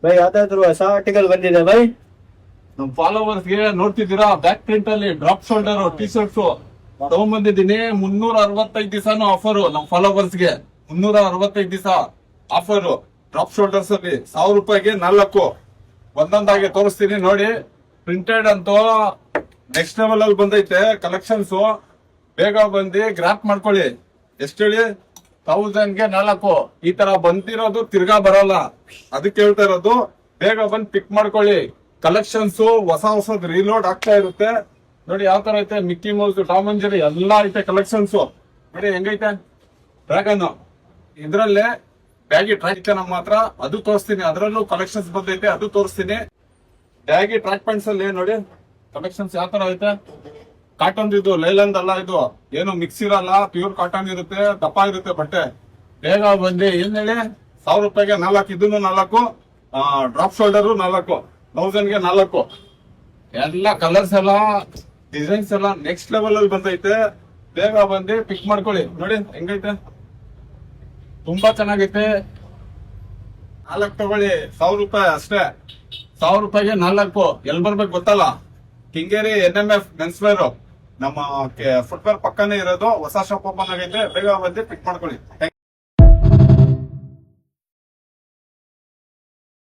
By ಯಾವ್ದಾದ್ರು ಹೊಸ article ಬಂದಿದೆ ಬೈ? ನಮ್ ಫಾಲೋವರ್ಸ್ ಗೆ ನೋಡ್ತಿದ್ದೀರಾ, ಬ್ಯಾಕ್ ಪ್ರಿಂಟ್ ಅಲ್ಲಿ ಡ್ರಾಪ್ ಶೋಲ್ಡರ್ ಟಿ ಶರ್ಟ್ಸ್ ತಗೊಂಡ್ಬಂದಿದ್ದೀನಿ. 365 ದಿವಸನು ಆಫರ್ ನಮ್ ಫಾಲೋವರ್ಸ್ ಗೆ. 365 ದಿವಸ ಆಫರ್ ಡ್ರಾಪ್ ಶೋಲ್ಡರ್ಸ್ ಅಲ್ಲಿ 1000 ರೂಪಾಯಿಗೆ 4 ಒಂದೊಂದಾಗಿ ತೋರಿಸ್ತೀನಿ ನೋಡಿ. ಪ್ರಿಂಟೆಡ್ ಅಂತೂ ನೆಕ್ಸ್ಟ್ ಲೆವೆಲ್ ಅಲ್ಲಿ ಬಂದೈತೆ ಕಲೆಕ್ಷನ್ಸ್. ಬೇಗ ಬಂದು ಗ್ರಾಪ್ ಮಾಡ್ಕೊಳ್ಳಿ. ಎಷ್ಟು ಹೇಳಿ? 1000 ಗೆ 4 ಈ ತರ ಬಂದಿರೋದು ತಿರ್ಗಾ ಬರಲ್ಲ. ಅದಕ್ಕೆ ಹೇಳ್ತಾ ಇರೋದು, ಬೇಗ ಬಂದು ಪಿಕ್ ಮಾಡ್ಕೊಳ್ಳಿ. ಕಲೆಕ್ಷನ್ಸ್ ಹೊಸ ಹೊಸದ್ ರೀಲೋಡ್ ಆಗ್ತಾ ಇರುತ್ತೆ ನೋಡಿ. ಯಾವ ತರ ಐತೆ, Mickey Mouse, Tom and Jerry ಎಲ್ಲಾ ಐತೆ ಕಲೆಕ್ಷನ್ಸ್ ನೋಡಿ. ಹೆಂಗೈತೆ ಡ್ರ್ಯಾಗನ್, ಇದ್ರಲ್ಲೇ ಬ್ಯಾಗಿ ಟ್ರ್ಯಾಕ್ ಐತೆ ನಮ್ಮ ಹತ್ರ, ಅದು ತೋರಿಸ್ತೀನಿ. ಅದ್ರಲ್ಲೂ ಕಲೆಕ್ಷನ್ಸ್ ಬಂದೈತೆ, ಅದು ತೋರಿಸ್ತೀನಿ. ಬ್ಯಾಗಿ ಟ್ರ್ಯಾಕ್ ಪ್ಯಾಂಟ್ಸ್ ಅಲ್ಲಿ ನೋಡಿ ಕಲೆಕ್ಷನ್ಸ್ ಯಾವ ತರ ಐತೆ. ಕಾಟನ್ ಇದು, ಲೈಲಂದ್ ಅಲ್ಲ ಇದು, ಏನು ಮಿಕ್ಸ್ ಇರಲ್ಲ, ಪ್ಯೂರ್ ಕಾಟನ್ ಇರುತ್ತೆ, ದಪ್ಪ ಇರುತ್ತೆ ಬಟ್ಟೆ. ಬೇಗ ಬಂದು ಏನ್ ಹೇಳಿ, 1000 ರೂಪಾಯಿಗೆ 4, ಇದನ್ನು 4, ಡ್ರಾಪ್ ಶೋಲ್ಡರ್ 4, 1000 ಗೆ 4. ಎಲ್ಲ ಕಲರ್ಸ್ ಎಲ್ಲ ಡಿಸೈನ್ಸ್ ಎಲ್ಲ ನೆಕ್ಸ್ಟ್ ಲೆವೆಲ್ ಅಲ್ಲಿ ಬಂದೈತೆ. ಬೇಗ ಬಂದು ಪಿಕ್ ಮಾಡ್ಕೊಳ್ಳಿ ನೋಡಿ. ಹೆಂಗೈತೆ, ತುಂಬಾ ಚೆನ್ನಾಗೈತೆ. 4 ತಗೊಳ್ಳಿ, 1000 ರೂಪಾಯಿ ಅಷ್ಟೇ. 1000 ರೂಪಾಯಿಗೆ 4 ಎಲ್ಲಿ ಬರ್ಬೇಕು ಗೊತ್ತಲ್ಲ? ಕೆಂಗೇರಿ NMF ಮೆನ್ಸ್ ವೇರ್ ನಮ್ಮ ಫುಟ್ವೇರ್ ಪಕ್ಕನೇ ಇರೋದು. ಹೊಸ ಶಾಪ್ ಓಪನ್ ಆಗೈತೆ. ಬೇಗ ಬಂದು ಪಿಕ್ ಮಾಡ್ಕೊಳ್ಳಿ.